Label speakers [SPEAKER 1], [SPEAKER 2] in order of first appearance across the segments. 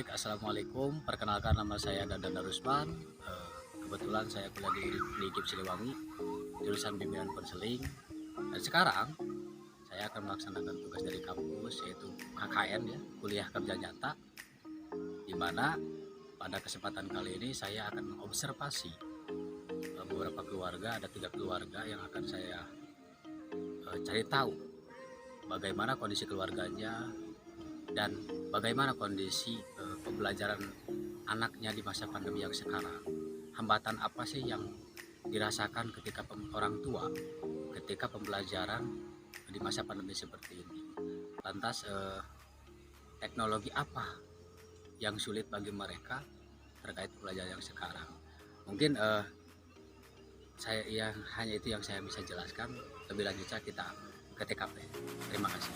[SPEAKER 1] Baik, assalamualaikum. Perkenalkan, nama saya Dadan Darusman. Kebetulan saya kuliah di GIP Siliwangi, jurusan bimbingan konseling. Dan sekarang saya akan melaksanakan tugas dari kampus, yaitu KKN, ya, kuliah kerja nyata. Di mana pada kesempatan kali ini saya akan mengobservasi beberapa keluarga. Ada 3 keluarga yang akan saya cari tahu bagaimana kondisi keluarganya dan bagaimana kondisi pembelajaran anaknya di masa pandemi yang sekarang. Hambatan apa sih yang dirasakan ketika orang tua ketika pembelajaran di masa pandemi seperti ini. Lantas teknologi apa yang sulit bagi mereka terkait pembelajaran yang sekarang. Mungkin hanya itu yang saya bisa jelaskan. Lebih lanjutnya kita ke TKP. Terima kasih.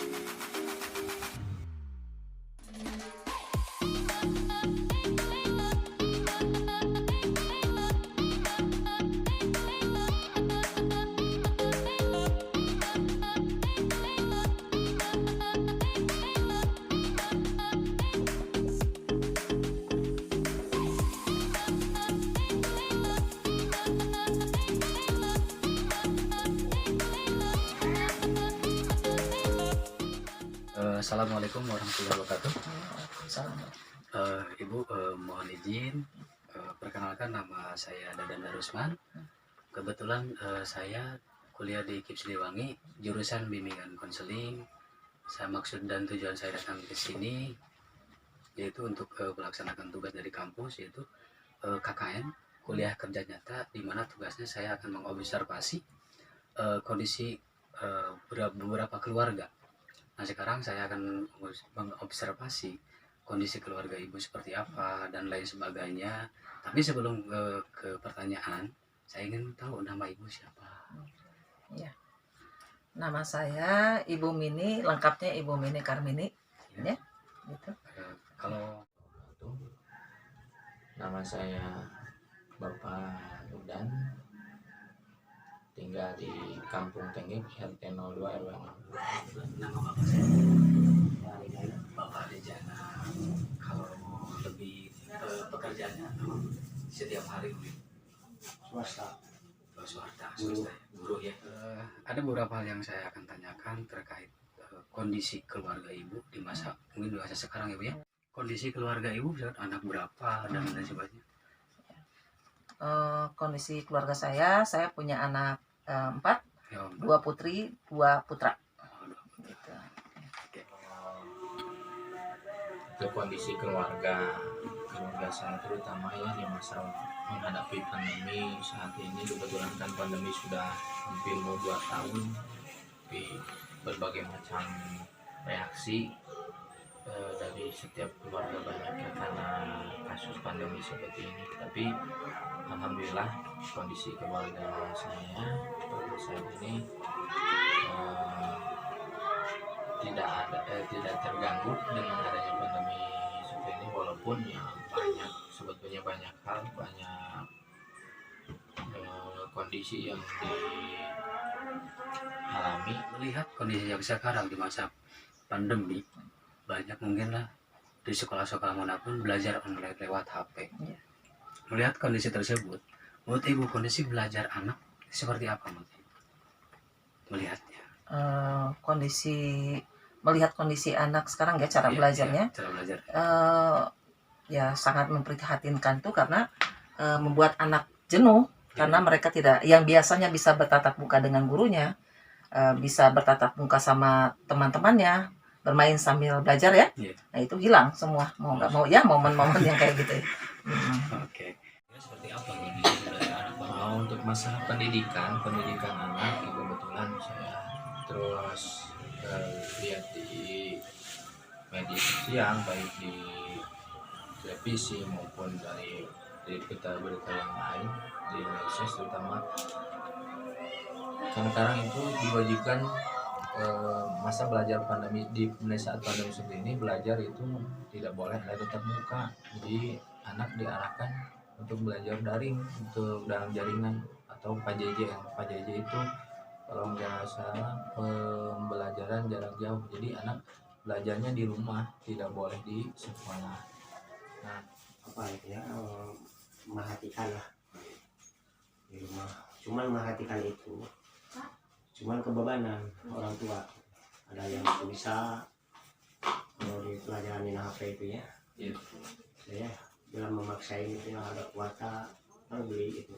[SPEAKER 1] Assalamualaikum warahmatullahi wabarakatuh. Ibu, mohon izin, perkenalkan, nama saya Dadan Darusman. Kebetulan saya kuliah di GIP Siliwangi, jurusan bimbingan konseling. Maksud dan tujuan saya datang ke sini yaitu untuk melaksanakan tugas dari kampus, yaitu KKN, kuliah kerja nyata, di mana tugasnya saya akan mengobservasi kondisi beberapa keluarga. Nah, sekarang saya akan mengobservasi kondisi keluarga ibu seperti apa dan lain sebagainya. Tapi sebelum ke pertanyaan, saya ingin tahu nama ibu siapa.
[SPEAKER 2] Ya, nama saya Ibu Mini, lengkapnya Ibu Mini Karmini. Ya, gitu.
[SPEAKER 1] Kalau
[SPEAKER 3] nama saya Bapak Udan, tinggal di Kampung Tenggik, RT 02 RW 0.
[SPEAKER 1] nama bapak saya Bapak Dejana. Kalau lebih pekerjaannya setiap hari swasta ya, buruh ya. Ada beberapa hal yang saya akan tanyakan terkait kondisi keluarga ibu di masa sekarang, ibu ya. Kondisi keluarga ibu, anak berapa dan lain sebagainya.
[SPEAKER 2] Kondisi keluarga saya punya anak 4, 2 putri, 2 putra. Gitu.
[SPEAKER 3] Untuk kondisi keluarga saya terutama ya di masa menghadapi pandemi saat ini, kebetulan kan pandemi sudah hampir mau 2 tahun, tapi berbagai macam reaksi dari setiap keluarga banyaknya karena kasus pandemi seperti ini. Tapi alhamdulillah kondisi keluarga saya saat ini tidak terganggu dengan adanya pandemi seperti ini, walaupun ya sebetulnya banyak hal, banyak kondisi yang dialami.
[SPEAKER 1] Melihat kondisi yang sekarang di masa pandemi, banyak mungkin lah di sekolah-sekolah manapun belajar online lewat HP.
[SPEAKER 2] Ya.
[SPEAKER 1] Melihat kondisi tersebut, menurut ibu kondisi belajar anak seperti apa menurut ibu? Melihatnya.
[SPEAKER 2] Melihat kondisi anak sekarang ya, cara belajarnya.
[SPEAKER 1] Cara belajar.
[SPEAKER 2] Ya sangat memprihatinkan tuh, karena membuat anak jenuh karena mereka yang biasanya bisa bertatap muka dengan gurunya, bisa bertatap muka sama teman-temannya, bermain sambil belajar ya. Nah, itu hilang semua, mau nggak mau ya, momen-momen yang kayak gitu.
[SPEAKER 3] Oke. Seperti apa kondisi belajar anak? Untuk masalah pendidikan anak, kebetulan saya terus lihat di media sosial, baik di televisi maupun dari berita-berita yang lain di Indonesia, terutama karena sekarang itu diwajibkan masa belajar pandemi di saat pandemi seperti ini, belajar itu tidak boleh tatap muka. Jadi anak diarahkan untuk belajar daring, untuk dalam jaringan atau PJJ. PJJ itu kalau nggak salah pembelajaran jarak jauh. Jadi anak belajarnya di rumah, tidak boleh di sekolah. Nah,
[SPEAKER 4] apa itu ya, memperhatikan lah di rumah. Cuman memperhatikan itu cuman kebebanan orang tua. Ada yang bisa kalau di pelajaran HP itu ya,
[SPEAKER 3] ya,
[SPEAKER 4] saya bilang memaksain itu ya, ada kuota beli itu.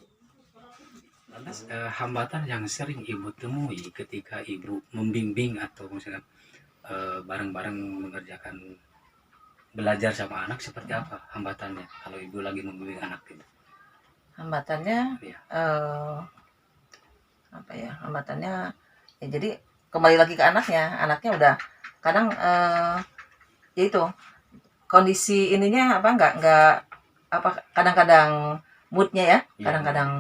[SPEAKER 5] Lantas hambatan yang sering ibu temui ketika ibu membimbing atau misalnya bareng-bareng mengerjakan belajar sama anak seperti apa hambatannya kalau ibu lagi membimbing anak gitu?
[SPEAKER 2] Hambatannya
[SPEAKER 5] Iya.
[SPEAKER 2] apa ya, hambatannya ya, jadi kembali lagi ke anaknya udah kadang ya itu kondisi ininya apa nggak apa, kadang-kadang moodnya ya, kadang-kadang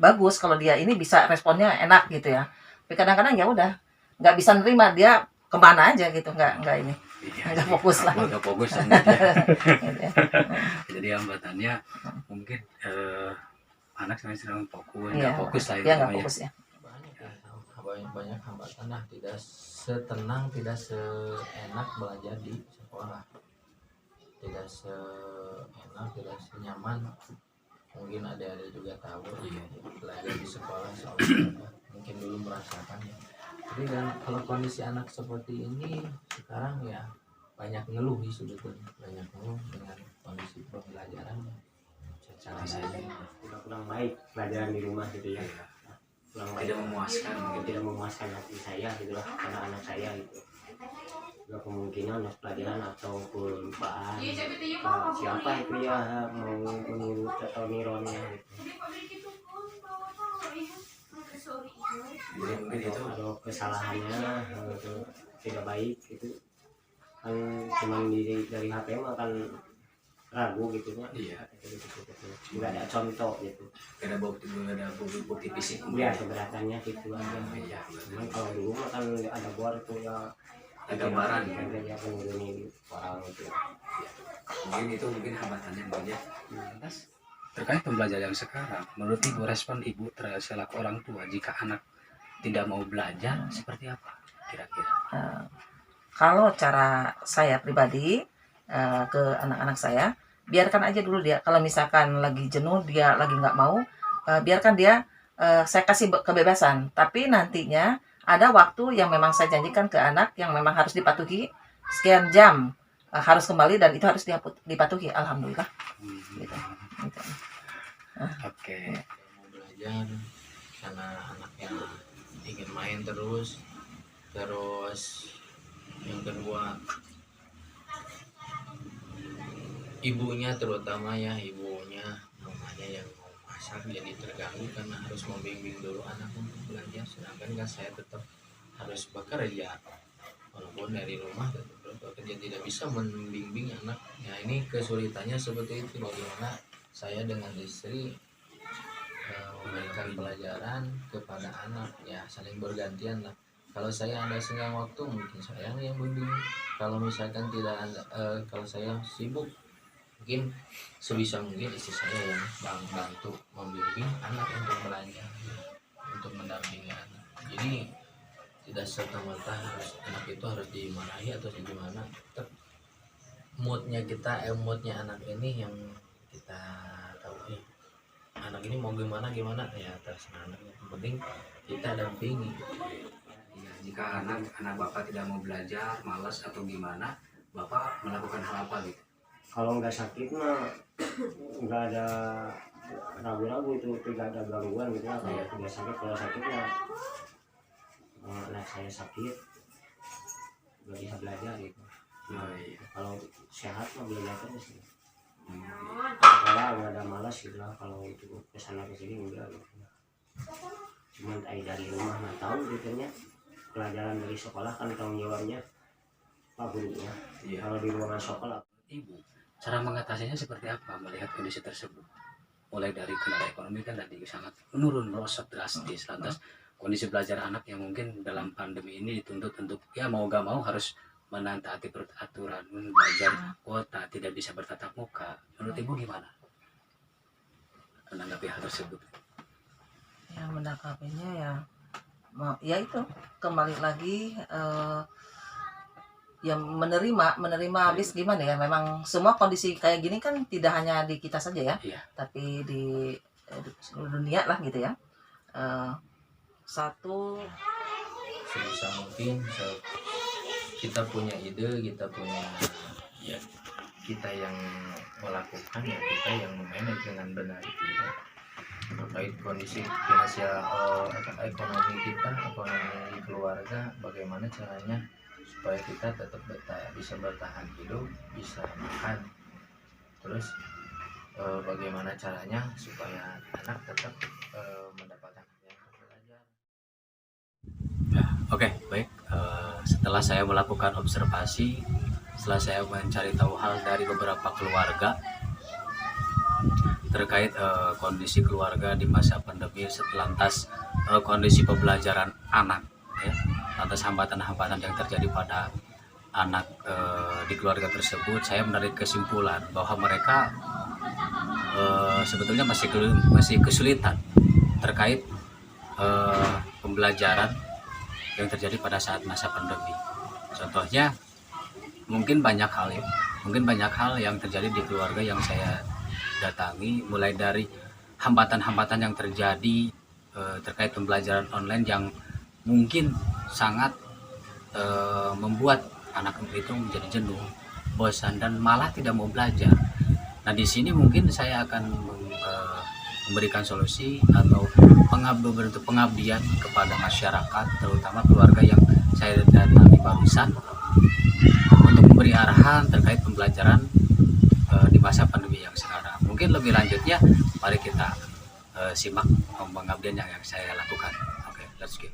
[SPEAKER 2] bagus kalau dia ini bisa responnya enak gitu ya, tapi kadang-kadang ya udah nggak bisa nerima, dia kemana aja gitu, nggak ini,
[SPEAKER 5] Iya,
[SPEAKER 2] nggak fokus lah.
[SPEAKER 5] nggak fokus dan
[SPEAKER 2] Gitu ya.
[SPEAKER 5] jadi hambatannya mungkin anak sedang fokus,
[SPEAKER 2] Iya,
[SPEAKER 5] nggak fokus lah
[SPEAKER 2] dia
[SPEAKER 5] itu
[SPEAKER 2] nggak
[SPEAKER 5] namanya.
[SPEAKER 2] fokus ya.
[SPEAKER 3] banyak hambatan lah, tidak setenang, tidak seenak belajar di sekolah, tidak seenak, tidak senyaman. Mungkin ada juga tahu belajar di sekolah soalnya mungkin dulu merasakannya. Jadi kan kalau kondisi anak seperti ini sekarang ya banyak ngeluh sih sebetulnya, banyak ngeluh dengan kondisi pembelajaran secara
[SPEAKER 4] kurang baik pelajaran di rumah gitu ya, kurang baik,
[SPEAKER 5] Tidak memuaskan
[SPEAKER 4] mungkin tidak memuaskan hati saya gitu lah, anak-anak saya gitu. Juga kemungkinan pelajaran ataupun bahan siapa itu ya mau menurut atau nironnya gitu.
[SPEAKER 5] jadi mungkin itu
[SPEAKER 4] Kalau kesalahannya itu tidak baik itu kan cuma dari HP mah kan ragu gitu ya.
[SPEAKER 5] Iya.
[SPEAKER 4] Nggak ada contoh gitu.
[SPEAKER 5] ada bukti fisik
[SPEAKER 4] Ya keberatannya gitu aja.
[SPEAKER 5] Iya,
[SPEAKER 4] Cuman kalau dulu mah kan ada buat itu ya
[SPEAKER 5] ada gambaran
[SPEAKER 4] kan dia menghubungi orang itu.
[SPEAKER 5] mungkin itu mungkin hambatannya aja. Lantas terkait pembelajaran yang sekarang, menurut ibu respon ibu selaku orang tua jika anak tidak mau belajar seperti apa kira-kira?
[SPEAKER 2] Kalau cara saya pribadi ke anak-anak saya, biarkan aja dulu dia. Kalau misalkan lagi jenuh, dia lagi nggak mau, biarkan dia. Saya kasih kebebasan. Tapi nantinya ada waktu yang memang saya janjikan ke anak yang memang harus dipatuhi, sekian jam harus kembali dan itu harus dipatuhi. Alhamdulillah. Gitu. Gitu.
[SPEAKER 5] Oke.
[SPEAKER 3] mau belajar karena anaknya ingin main terus yang kedua ibunya, terutama ya ibunya mamanya yang mau masak jadi terganggu karena harus membimbing dulu anak untuk belajar, sedangkan kan saya tetap harus bekerja walaupun dari rumah tetap bekerja, tidak bisa membimbing anak. Nah ini kesulitannya seperti itu, bagaimana saya dengan istri memberikan pelajaran kepada anak, ya saling bergantian lah. Kalau saya ada senggang waktu mungkin saya yang bimbing, kalau misalkan tidak ada, kalau saya sibuk mungkin sebisa mungkin istri saya yang bantu membimbing anak untuk belajar, untuk mendampingi anak. Jadi tidak serta-merta harus anak itu harus dimarahi atau gimana, moodnya kita, moodnya anak ini yang kita tahu nih, anak ini mau gimana ya terserah anak, yang penting kita dampingi.
[SPEAKER 5] Ya, jika anak bapak tidak mau belajar, malas atau gimana, bapak melakukan hal apa gitu?
[SPEAKER 4] Kalau nggak sakit mah nggak ada ragu-ragu, itu tidak ada gangguan gitu lah. Kalau tidak sakit, kalau sakit mah anak saya sakit nggak bisa belajar gitu. Kalau sehat mah belajar terus gitu. Kalau nggak ada malas gitu lah, kalau itu kesana kesini enggak gitu. Cuman dari rumah nggak tahu gitu nya, pelajaran dari sekolah kan tanggung jawabnya pak gurunya. Kalau di ruangan sekolah
[SPEAKER 5] Ibu, cara mengatasinya seperti apa melihat kondisi tersebut? Mulai dari kendala ekonomi kan tadi sangat menurun, merosot drastis. Lantas kondisi belajar anak yang mungkin dalam pandemi ini dituntut untuk ya mau gak mau harus menaati peraturan, belajar kuota, tidak bisa bertatap muka. Menurut ibu gimana menanggapi hal tersebut?
[SPEAKER 2] Yang menanggapinya ya itu kembali lagi ya menerima habis gimana ya, memang semua kondisi kayak gini kan tidak hanya di kita saja ya,
[SPEAKER 5] Iya.
[SPEAKER 2] tapi di seluruh dunia lah gitu ya. Satu
[SPEAKER 3] sebisa mungkin kita punya ide, kita punya ya kita yang melakukan, ya kita yang memanage dengan benar gitu ya. Terkait kondisi finansial ekonomi kita, ekonomi keluarga, bagaimana caranya supaya kita tetap bisa bertahan hidup, bisa makan, terus bagaimana caranya supaya anak tetap mendapatkan hak yang belajar.
[SPEAKER 1] Oke, baik. Setelah saya melakukan observasi, setelah saya mencari tahu hal dari beberapa keluarga terkait kondisi keluarga di masa pandemi, setelantas kondisi pembelajaran anak, ya, lantas hambatan-hambatan yang terjadi pada anak di keluarga tersebut, saya menarik kesimpulan bahwa mereka sebetulnya masih kesulitan terkait pembelajaran yang terjadi pada saat masa pandemi. Contohnya mungkin banyak hal yang terjadi di keluarga yang saya datangi, mulai dari hambatan-hambatan yang terjadi terkait pembelajaran online yang mungkin sangat membuat anak itu menjadi jenuh, bosan, dan malah tidak mau belajar. Nah, di sini mungkin saya akan memberikan solusi atau bentuk pengabdian kepada masyarakat, terutama keluarga yang saya datangi barusan, untuk memberi arahan terkait pembelajaran di masa pandemi yang sekarang. Mungkin lebih lanjutnya, mari kita simak pengabdian yang saya lakukan. Oke, let's go.